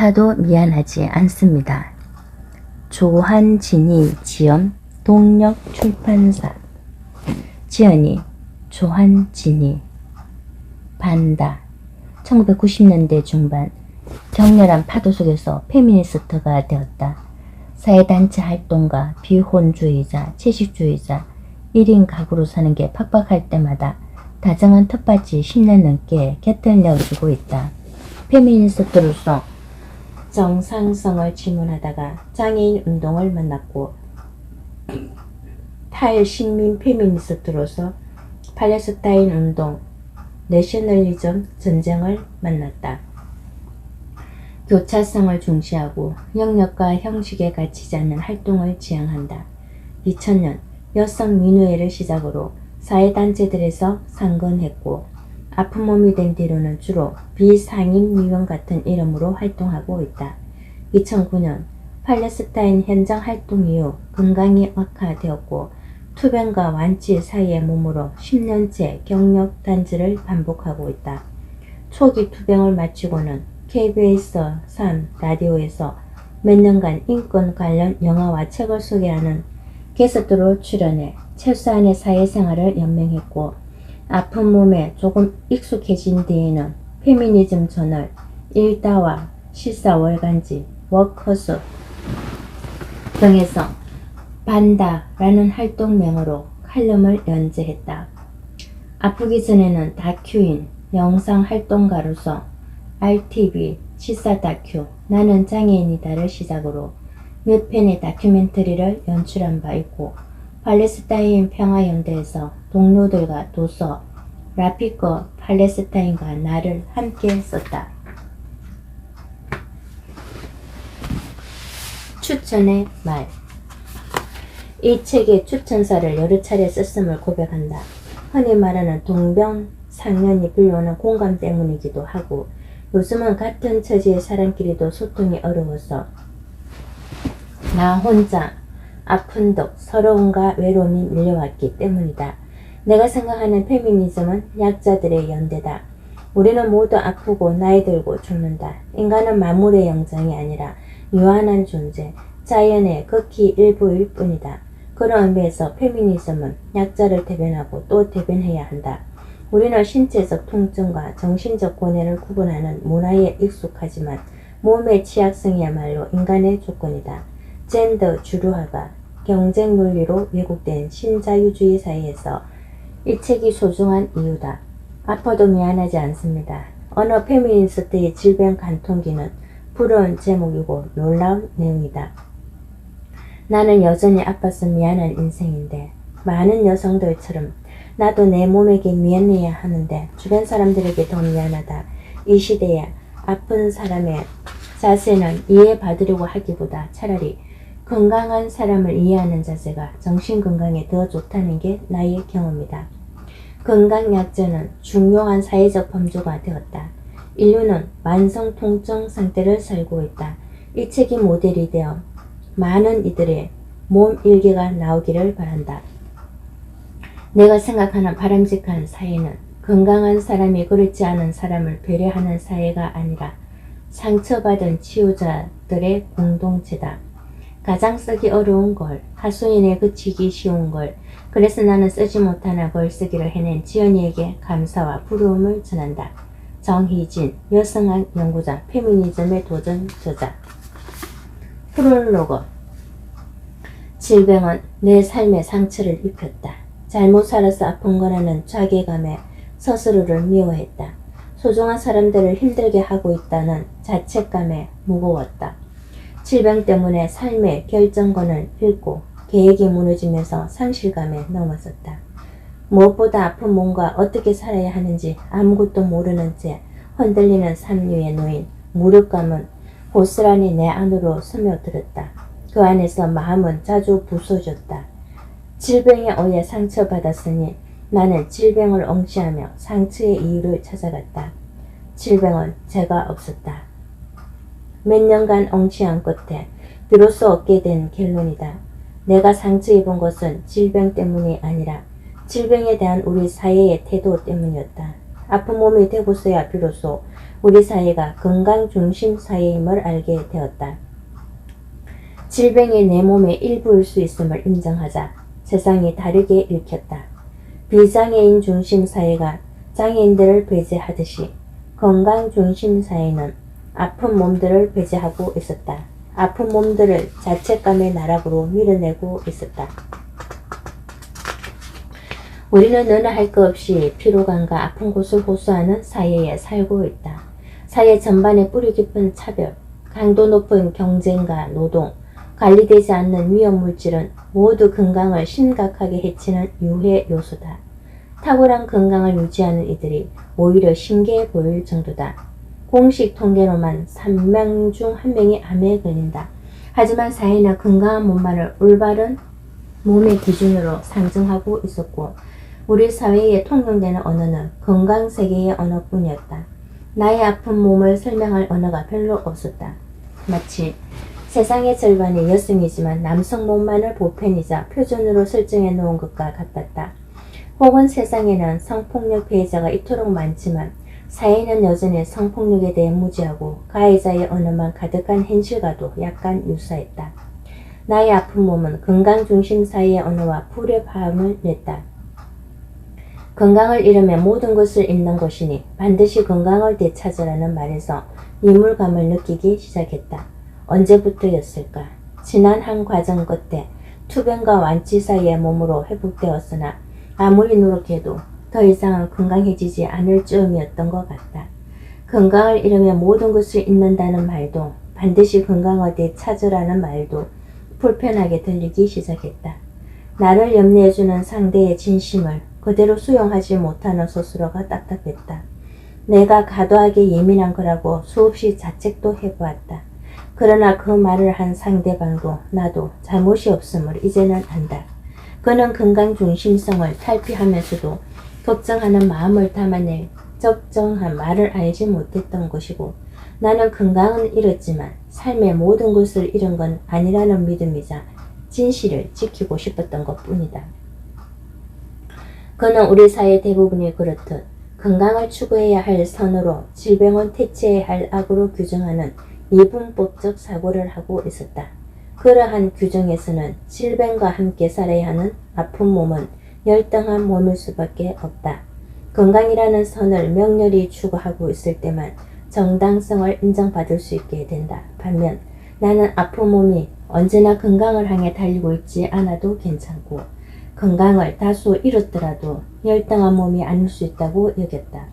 아파도 미안하지 않습니다. 조한진이 지음 동력출판사. 지연이 조한진이 반다. 1990년대 중반 격렬한 파도 속에서 페미니스트가 되었다. 사회단체 활동가, 비혼주의자, 채식주의자, 1인 가구로 사는 게 팍팍할 때마다 다정한 텃밭이 10년 넘게 곁을 내어주고 있다. 페미니스트로서 정상성을 질문하다가 장애인 운동을 만났고 탈식민 페미니스트로서 팔레스타인 운동, 내셔널리즘 전쟁을 만났다. 교차성을 중시하고 영역과 형식에 갇히지 않는 활동을 지향한다. 2000년 여성 민우회를 시작으로 사회단체들에서 상근했고 아픈 몸이 된 뒤로는 주로 비상인 미명 같은 이름으로 활동하고 있다. 2009년 팔레스타인 현장 활동 이후 건강이 악화되었고 투병과 완치 사이의 몸으로 10년째 경력 단절을 반복하고 있다. 초기 투병을 마치고는 KBS 3 라디오에서 몇 년간 인권 관련 영화와 책을 소개하는 게스트로 출연해 최소한의 사회생활을 연명했고 아픈 몸에 조금 익숙해진 뒤에는 페미니즘 저널, 일다와 실사월간지, 워커스 등에서 반다라는 활동명으로 칼럼을 연재했다. 아프기 전에는 다큐인, 영상활동가로서 RTV, 시사 다큐, 나는 장애인이다를 시작으로 몇 편의 다큐멘터리를 연출한 바 있고 팔레스타인 평화연대에서 동료들과 도서 라피커 팔레스타인과 나를 함께 썼다. 추천의 말. 이 책의 추천사를 여러 차례 썼음을 고백한다. 흔히 말하는 동병상련이 불려오는 공감 때문이기도 하고 요즘은 같은 처지의 사람끼리도 소통이 어려워서 나 혼자 아픈 덕 서러움과 외로움이 밀려왔기 때문이다. 내가 생각하는 페미니즘은 약자들의 연대다. 우리는 모두 아프고 나이 들고 죽는다. 인간은 만물의 영장이 아니라 유한한 존재, 자연의 극히 일부일 뿐이다. 그런 의미에서 페미니즘은 약자를 대변하고 또 대변해야 한다. 우리는 신체적 통증과 정신적 고뇌를 구분하는 문화에 익숙하지만 몸의 취약성이야말로 인간의 조건이다. 젠더 주류화가 경쟁 논리로 왜곡된 신자유주의 사회에서 이 책이 소중한 이유다. 아파도 미안하지 않습니다. 어느 페미니스트의 질병 간통기는 부러운 제목이고 놀라운 내용이다. 나는 여전히 아파서 미안한 인생인데 많은 여성들처럼 나도 내 몸에게 미안해야 하는데 주변 사람들에게 더 미안하다. 이 시대에 아픈 사람의 자세는 이해받으려고 하기보다 차라리 건강한 사람을 이해하는 자세가 정신건강에 더 좋다는 게 나의 경험이다. 건강약자는 중요한 사회적 범주가 되었다. 인류는 만성 통증 상태를 살고 있다. 이 책이 모델이 되어 많은 이들의 몸 일기가 나오기를 바란다. 내가 생각하는 바람직한 사회는 건강한 사람이 그렇지 않은 사람을 배려하는 사회가 아니라 상처받은 치유자들의 공동체다. 가장 쓰기 어려운 걸, 하소연에 그치기 쉬운 걸, 그래서 나는 쓰지 못하는 걸 쓰기를 해낸 지연이에게 감사와 부러움을 전한다. 정희진, 여성학 연구자, 페미니즘의 도전 저자. 프롤로그. 질병은 내 삶에 상처를 입혔다. 잘못 살아서 아픈 거라는 자괴감에 스스로를 미워했다. 소중한 사람들을 힘들게 하고 있다는 자책감에 무거웠다. 질병 때문에 삶의 결정권을 잃고 계획이 무너지면서 상실감에 넘어섰다. 무엇보다 아픈 몸과 어떻게 살아야 하는지 아무것도 모르는 채 흔들리는 삶위에 놓인 무력감은 고스란히 내 안으로 스며들었다. 그 안에서 마음은 자주 부서졌다. 질병에 의해 상처받았으니 나는 질병을 응시하며 상처의 이유를 찾아갔다. 질병은 죄가 없었다. 몇 년간 응시한 끝에 비로소 얻게 된 결론이다. 내가 상처 입은 것은 질병 때문이 아니라 질병에 대한 우리 사회의 태도 때문이었다. 아픈 몸이 되고서야 비로소 우리 사회가 건강 중심 사회임을 알게 되었다. 질병이 내 몸의 일부일 수 있음을 인정하자 세상이 다르게 읽혔다. 비장애인 중심 사회가 장애인들을 배제하듯이 건강 중심 사회는 아픈 몸들을 배제하고 있었다. 아픈 몸들을 자책감의 나락으로 밀어내고 있었다. 우리는 너나 할 것 없이 피로감과 아픈 곳을 호소하는 사회에 살고 있다. 사회 전반의 뿌리 깊은 차별, 강도 높은 경쟁과 노동, 관리되지 않는 위험물질은 모두 건강을 심각하게 해치는 유해 요소다. 탁월한 건강을 유지하는 이들이 오히려 신기해 보일 정도다. 공식 통계로만 3명 중 1명이 암에 걸린다. 하지만 사회는 건강한 몸만을 올바른 몸의 기준으로 상정하고 있었고 우리 사회에 통용되는 언어는 건강 세계의 언어뿐이었다. 나의 아픈 몸을 설명할 언어가 별로 없었다. 마치 세상의 절반이 여성이지만 남성 몸만을 보편이자 표준으로 설정해 놓은 것과 같았다. 혹은 세상에는 성폭력 피해자가 이토록 많지만 사회는 여전히 성폭력에 대해 무지하고 가해자의 언어만 가득한 현실과도 약간 유사했다. 나의 아픈 몸은 건강 중심 사회의 언어와 불의 화음을 냈다. 건강을 잃으면 모든 것을 잃는 것이니 반드시 건강을 되찾으라는 말에서 이물감을 느끼기 시작했다. 언제부터였을까? 지난 한 과정 끝에 투병과 완치 사이의 몸으로 회복되었으나 아무리 노력해도 더 이상은 건강해지지 않을 즈음이었던 것 같다. 건강을 잃으면 모든 것을 잃는다는 말도 반드시 건강을 되찾으라는 말도 불편하게 들리기 시작했다. 나를 염려해주는 상대의 진심을 그대로 수용하지 못하는 스스로가 답답했다. 내가 과도하게 예민한 거라고 수없이 자책도 해보았다. 그러나 그 말을 한 상대방도 나도 잘못이 없음을 이제는 안다. 그는 건강 중심성을 탈피하면서도 걱정하는 마음을 담아낼 적정한 말을 알지 못했던 것이고 나는 건강은 잃었지만 삶의 모든 것을 잃은 건 아니라는 믿음이자 진실을 지키고 싶었던 것뿐이다. 그는 우리 사회 대부분이 그렇듯 건강을 추구해야 할 선으로 질병은 퇴치해야 할 악으로 규정하는 이분법적 사고를 하고 있었다. 그러한 규정에서는 질병과 함께 살아야 하는 아픈 몸은 열등한 몸일 수밖에 없다. 건강이라는 선을 명렬히 추구하고 있을 때만 정당성을 인정받을 수 있게 된다. 반면 나는 아픈 몸이 언제나 건강을 향해 달리고 있지 않아도 괜찮고 건강을 다소 잃었더라도 열등한 몸이 아닐 수 있다고 여겼다.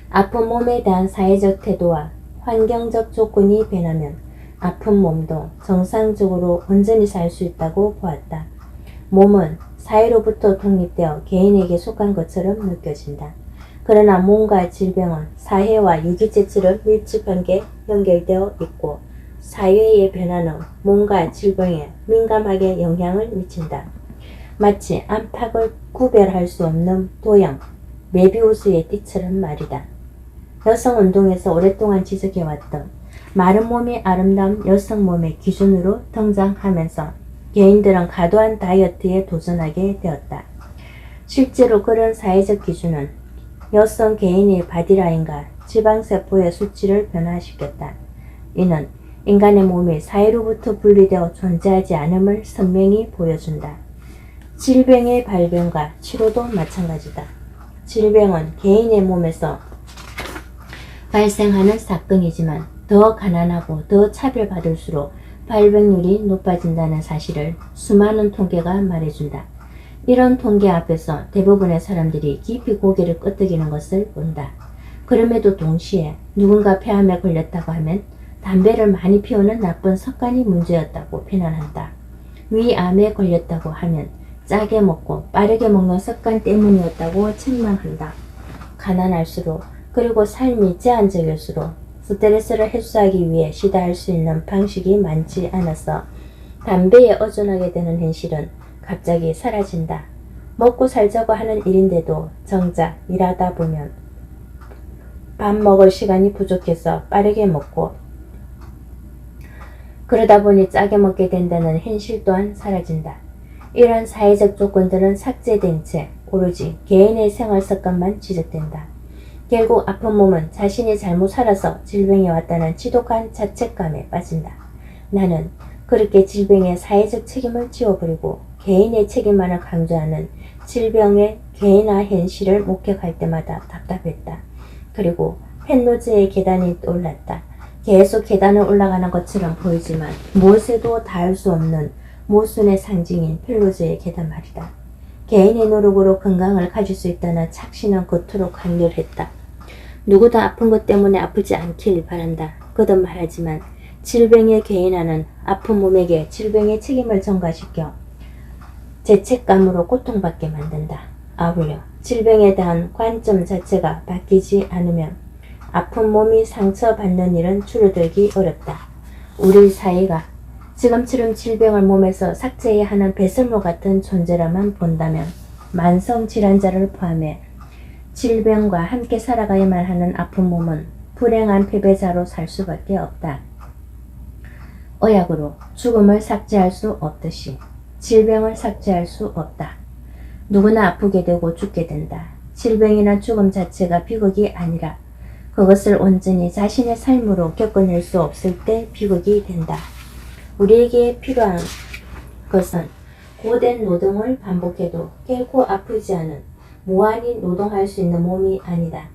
아픈 몸에 대한 사회적 태도와 환경적 조건이 변하면 아픈 몸도 정상적으로 온전히 살 수 있다고 보았다. 몸은 사회로부터 독립되어 개인에게 속한 것처럼 느껴진다. 그러나 몸과 질병은 사회와 유기체처럼 밀접하게 연결되어 있고 사회의 변화는 몸과 질병에 민감하게 영향을 미친다. 마치 안팎을 구별할 수 없는 도형, 메비우스의 띠처럼 말이다. 여성운동에서 오랫동안 지적해왔던 마른 몸이 아름다운 여성 몸의 기준으로 등장하면서 개인들은 과도한 다이어트에 도전하게 되었다. 실제로 그런 사회적 기준은 여성 개인의 바디라인과 지방세포의 수치를 변화시켰다. 이는 인간의 몸이 사회로부터 분리되어 존재하지 않음을 선명히 보여준다. 질병의 발병과 치료도 마찬가지다. 질병은 개인의 몸에서 발생하는 사건이지만 더 가난하고 더 차별받을수록 발병률이 높아진다는 사실을 수많은 통계가 말해준다. 이런 통계 앞에서 대부분의 사람들이 깊이 고개를 끄덕이는 것을 본다. 그럼에도 동시에 누군가 폐암에 걸렸다고 하면 담배를 많이 피우는 나쁜 습관이 문제였다고 비난한다. 위암에 걸렸다고 하면 짜게 먹고 빠르게 먹는 습관 때문이었다고 책망한다. 가난할수록 그리고 삶이 제한적일수록 스트레스를 해소하기 위해 시도할 수 있는 방식이 많지 않아서 담배에 의존하게 되는 현실은 갑자기 사라진다. 먹고 살자고 하는 일인데도 정작 일하다 보면 밥 먹을 시간이 부족해서 빠르게 먹고 그러다 보니 짜게 먹게 된다는 현실 또한 사라진다. 이런 사회적 조건들은 삭제된 채 오로지 개인의 생활 습관만 지적된다. 결국 아픈 몸은 자신이 잘못 살아서 질병이 왔다는 지독한 자책감에 빠진다. 나는 그렇게 질병의 사회적 책임을 지워버리고 개인의 책임만을 강조하는 질병의 개인화 현실을 목격할 때마다 답답했다. 그리고 펜로즈의 계단이 떠올랐다. 계속 계단을 올라가는 것처럼 보이지만 무엇에도 닿을 수 없는 모순의 상징인 펜로즈의 계단 말이다. 개인의 노력으로 건강을 가질 수 있다는 착신은 그토록 강렬했다. 누구도 아픈 것 때문에 아프지 않길 바란다. 거듭 말하지만 질병의 개인화는 아픈 몸에게 질병의 책임을 전가시켜 죄책감으로 고통받게 만든다. 아울러 질병에 대한 관점 자체가 바뀌지 않으면 아픈 몸이 상처받는 일은 줄어들기 어렵다. 우리 사회가 지금처럼 질병을 몸에서 삭제해야 하는 배설물 같은 존재라만 본다면 만성질환자를 포함해 질병과 함께 살아가야만 하는 아픈 몸은 불행한 패배자로 살 수밖에 없다. 의학으로 죽음을 삭제할 수 없듯이 질병을 삭제할 수 없다. 누구나 아프게 되고 죽게 된다. 질병이나 죽음 자체가 비극이 아니라 그것을 온전히 자신의 삶으로 겪어낼 수 없을 때 비극이 된다. 우리에게 필요한 것은 고된 노동을 반복해도 결코 아프지 않은 무한히 노동할 수 있는 몸이 아니다.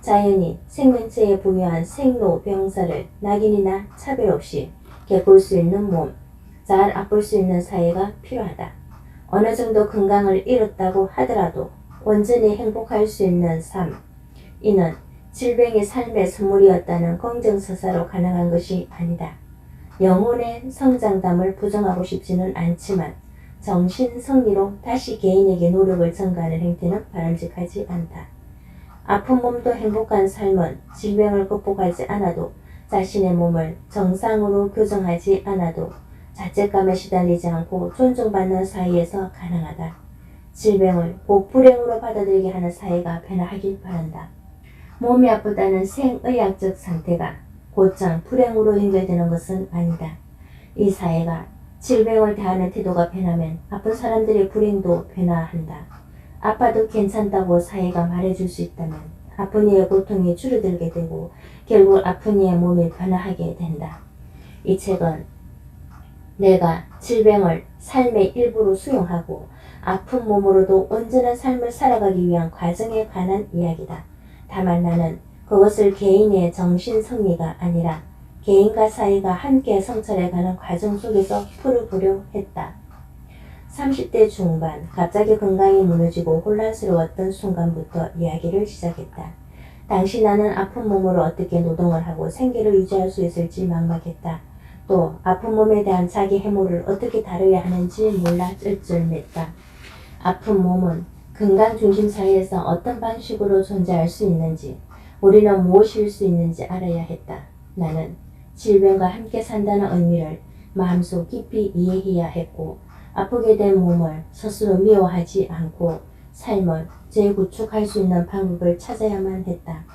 자연이 생명체에 부여한 생로병사를 낙인이나 차별 없이 겪을 수 있는 몸, 잘 아플 수 있는 사회가 필요하다. 어느 정도 건강을 잃었다고 하더라도 온전히 행복할 수 있는 삶, 이는 질병이 삶의 선물이었다는 공정서사로 가능한 것이 아니다. 영혼의 성장담을 부정하고 싶지는 않지만 정신성리로 다시 개인에게 노력을 전가하는 행태는 바람직하지 않다. 아픈 몸도 행복한 삶은 질병을 극복하지 않아도 자신의 몸을 정상으로 교정하지 않아도 자책감에 시달리지 않고 존중받는 사회에서 가능하다. 질병을 꼭 불행으로 받아들이게 하는 사회가 변화하길 바란다. 몸이 아프다는 생의학적 상태가 곧장 불행으로 연결되는 것은 아니다. 이 사회가 질병을 대하는 태도가 변하면 아픈 사람들의 불행도 변화한다. 아파도 괜찮다고 사회가 말해줄 수 있다면 아픈 이의 고통이 줄어들게 되고 결국 아픈 이의 몸이 변화하게 된다. 이 책은 내가 질병을 삶의 일부로 수용하고 아픈 몸으로도 온전한 삶을 살아가기 위한 과정에 관한 이야기다. 다만 나는 그것을 개인의 정신성리가 아니라 개인과 사회가 함께 성찰해가는 과정 속에서 풀어보려 했다. 30대 중반 갑자기 건강이 무너지고 혼란스러웠던 순간부터 이야기를 시작했다. 당시 나는 아픈 몸으로 어떻게 노동을 하고 생계를 유지할 수 있을지 막막했다. 또 아픈 몸에 대한 자기 해모를 어떻게 다뤄야 하는지 몰라 쩔쩔맸다. 아픈 몸은 건강 중심 사회에서 어떤 방식으로 존재할 수 있는지, 우리는 무엇일 수 있는지 알아야 했다. 나는 질병과 함께 산다는 의미를 마음속 깊이 이해해야 했고, 아프게 된 몸을 스스로 미워하지 않고 삶을 재구축할 수 있는 방법을 찾아야만 했다.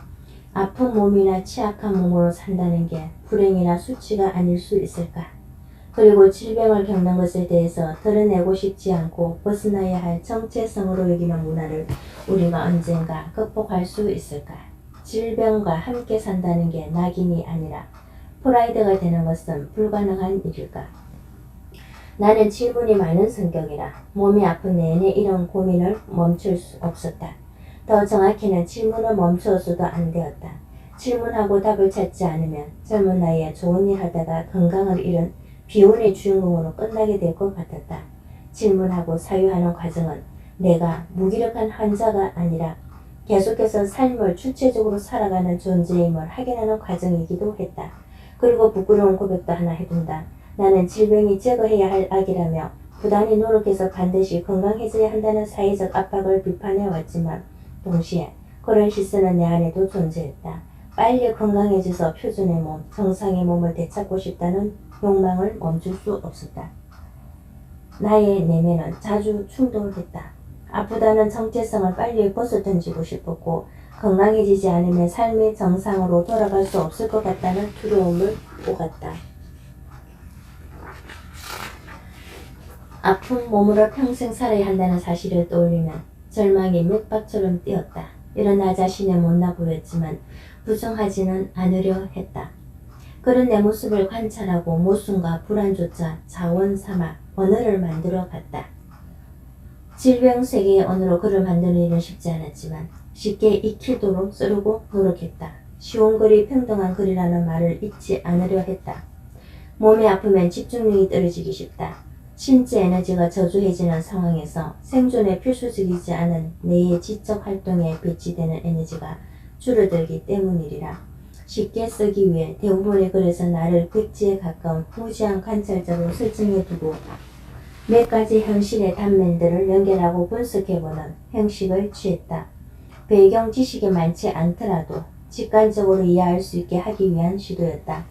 아픈 몸이나 취약한 몸으로 산다는 게 불행이나 수치가 아닐 수 있을까? 그리고 질병을 겪는 것에 대해서 드러내고 싶지 않고 벗어나야 할 정체성으로 여기는 문화를 우리가 언젠가 극복할 수 있을까? 질병과 함께 산다는 게 낙인이 아니라 프라이드가 되는 것은 불가능한 일일까? 나는 질문이 많은 성격이라 몸이 아픈 내내 이런 고민을 멈출 수 없었다. 더 정확히는 질문을 멈추어서도 안 되었다. 질문하고 답을 찾지 않으면 젊은 나이에 좋은 일 하다가 건강을 잃은 비운의 주인공으로 끝나게 될 것 같았다. 질문하고 사유하는 과정은 내가 무기력한 환자가 아니라 계속해서 삶을 주체적으로 살아가는 존재임을 확인하는 과정이기도 했다. 그리고 부끄러운 고백도 하나 해둔다. 나는 질병이 제거해야 할 악이라며 부단히 노력해서 반드시 건강해져야 한다는 사회적 압박을 비판해왔지만 동시에 그런 시선은 내 안에도 존재했다. 빨리 건강해져서 표준의 몸, 정상의 몸을 되찾고 싶다는 욕망을 멈출 수 없었다. 나의 내면은 자주 충돌했다. 아프다는 정체성을 빨리 벗어던지고 싶었고 건강해지지 않으면 삶의 정상으로 돌아갈 수 없을 것 같다는 두려움을 오갔다. 아픈 몸으로 평생 살아야 한다는 사실을 떠올리면 절망이 맥박처럼 뛰었다. 이런 나 자신의 못나 보였지만 부정하지는 않으려 했다. 그런 내 모습을 관찰하고 모순과 불안조차 자원 삼아 언어를 만들어 갔다. 질병 세계의 언어로 글을 만드는 일은 쉽지 않았지만 쉽게 익히도록 쓰려고 노력했다. 쉬운 글이 평등한 글이라는 말을 잊지 않으려 했다. 몸이 아프면 집중력이 떨어지기 쉽다. 신체 에너지가 저조해지는 상황에서 생존에 필수적이지 않은 뇌의 지적 활동에 배치되는 에너지가 줄어들기 때문이리라. 쉽게 쓰기 위해 대부분의 글에서 나를 백지에 가까운 무지한 관찰자로 설정해두고 몇 가지 현실의 단면들을 연결하고 분석해보는 형식을 취했다. 배경 지식이 많지 않더라도 직관적으로 이해할 수 있게 하기 위한 시도였다.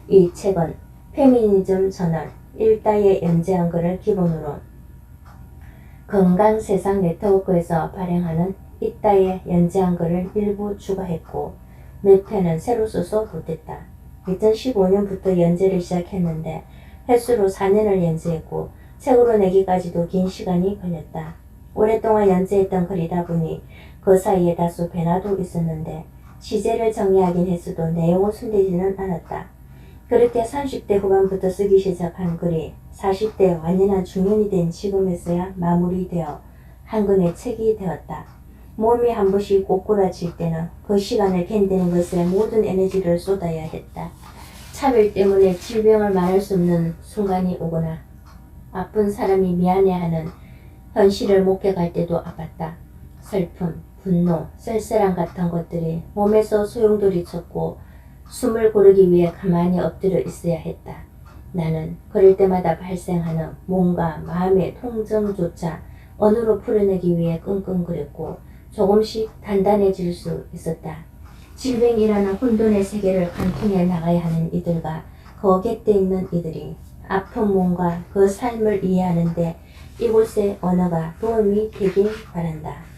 이 책은 페미니즘 저널 일다에 연재한 글을 기본으로 건강세상 네트워크에서 발행하는 이다에 연재한 글을 일부 추가했고 몇 편은 새로 써서 보탰다. 2015년부터 연재를 시작했는데 횟수로 4년을 연재했고 책으로 내기까지도 긴 시간이 걸렸다. 오랫동안 연재했던 글이다 보니 그 사이에 다소 변화도 있었는데 시제를 정리하긴 했어도 내용은 손대지는 않았다. 그렇게 30대 후반부터 쓰기 시작한 글이 40대 완연한 중년이 된 지금에서야 마무리되어 한 권의 책이 되었다. 몸이 한 번씩 꼬꾸라질 때는 그 시간을 견디는 것에 모든 에너지를 쏟아야 했다. 차별 때문에 질병을 말할 수 없는 순간이 오거나 아픈 사람이 미안해하는 현실을 목격할 때도 아팠다. 슬픔, 분노, 쓸쓸함 같은 것들이 몸에서 소용돌이쳤고 숨을 고르기 위해 가만히 엎드려 있어야 했다. 나는 그럴 때마다 발생하는 몸과 마음의 통증조차 언어로 풀어내기 위해 끙끙거렸고 조금씩 단단해질 수 있었다. 질병이라는 혼돈의 세계를 관통해 나가야 하는 이들과 그 곁에 있는 이들이 아픈 몸과 그 삶을 이해하는데 이곳의 언어가 도움이 되길 바란다.